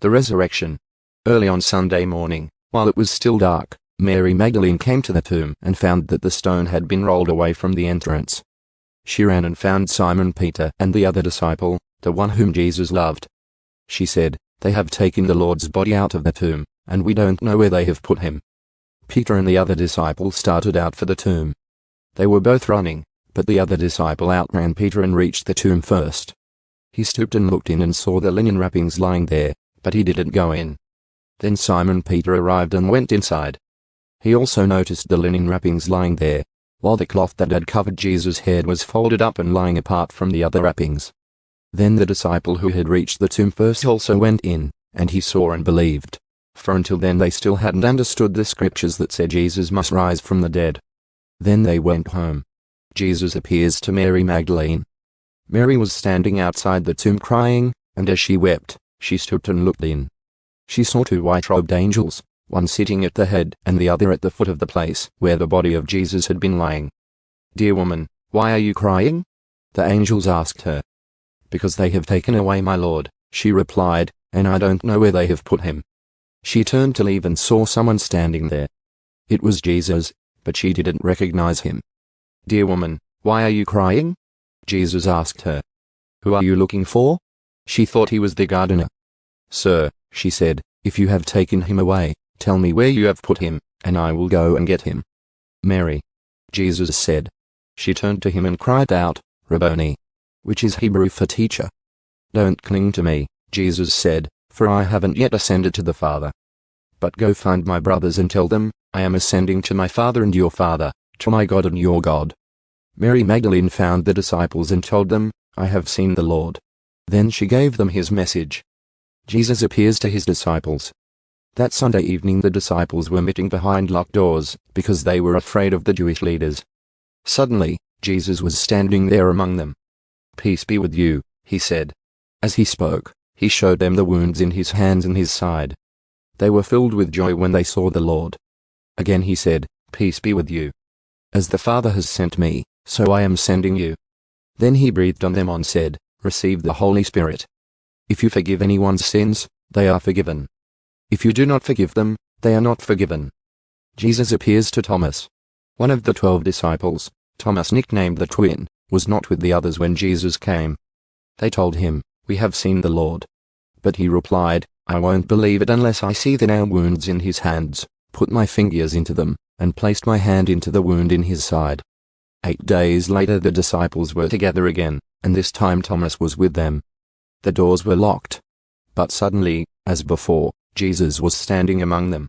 The resurrection. Early on Sunday morning, while it was still dark, Mary Magdalene came to the tomb and found that the stone had been rolled away from the entrance. She ran and found Simon Peter and the other disciple, the one whom Jesus loved. She said, "They have taken the Lord's body out of the tomb, and we don't know where they have put him." Peter and the other disciple started out for the tomb. They were both running, but the other disciple outran Peter and reached the tomb first. He stooped and looked in and saw the linen wrappings lying there, but he didn't go in. Then Simon Peter arrived and went inside. He also noticed the linen wrappings lying there, while the cloth that had covered Jesus' head was folded up and lying apart from the other wrappings. Then the disciple who had reached the tomb first also went in, and he saw and believed. For until then they still hadn't understood the scriptures that said Jesus must rise from the dead. Then they went home. Jesus appears to Mary Magdalene. Mary was standing outside the tomb crying, and as she wept, she stooped and looked in. She saw two white-robed angels, one sitting at the head and the other at the foot of the place where the body of Jesus had been lying. "Dear woman, why are you crying?" the angels asked her. "Because they have taken away my Lord," she replied, "and I don't know where they have put him." She turned to leave and saw someone standing there. It was Jesus, but she didn't recognize him. "Dear woman, why are you crying?" Jesus asked her. "Who are you looking for?" She thought he was the gardener. "Sir," she said, "if you have taken him away, tell me where you have put him, and I will go and get him." "Mary," Jesus said. She turned to him and cried out, "Rabboni," which is Hebrew for teacher. "Don't cling to me," Jesus said, "for I haven't yet ascended to the Father. But go find my brothers and tell them, I am ascending to my Father and your Father, to my God and your God." Mary Magdalene found the disciples and told them, "I have seen the Lord." Then she gave them his message. Jesus appears to his disciples. That Sunday evening the disciples were meeting behind locked doors, because they were afraid of the Jewish leaders. Suddenly, Jesus was standing there among them. "Peace be with you," he said. As he spoke, he showed them the wounds in his hands and his side. They were filled with joy when they saw the Lord. Again he said, "Peace be with you. As the Father has sent me, so I am sending you." Then he breathed on them and said, "Receive the Holy Spirit. If you forgive anyone's sins, they are forgiven. If you do not forgive them, they are not forgiven." Jesus appears to Thomas. One of the 12 disciples, Thomas nicknamed the twin, was not with the others when Jesus came. They told him, "We have seen the Lord." But he replied, "I won't believe it unless I see the nail wounds in his hands, put my fingers into them, and placed my hand into the wound in his side." 8 days later the disciples were together again, and this time Thomas was with them. The doors were locked. But suddenly, as before, Jesus was standing among them.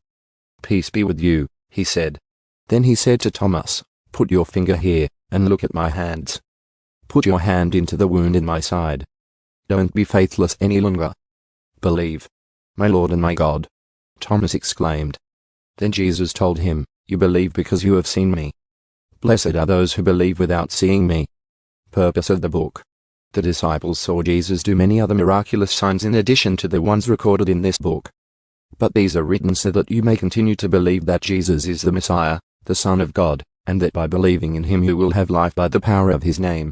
"Peace be with you," he said. Then he said to Thomas, "Put your finger here, and look at my hands. Put your hand into the wound in my side. Don't be faithless any longer. Believe." "My Lord and my God," Thomas exclaimed. Then Jesus told him, "You believe because you have seen me. Blessed are those who believe without seeing me." Purpose of the book. The disciples saw Jesus do many other miraculous signs in addition to the ones recorded in this book. But these are written so that you may continue to believe that Jesus is the Messiah, the Son of God, and that by believing in him you will have life by the power of his name.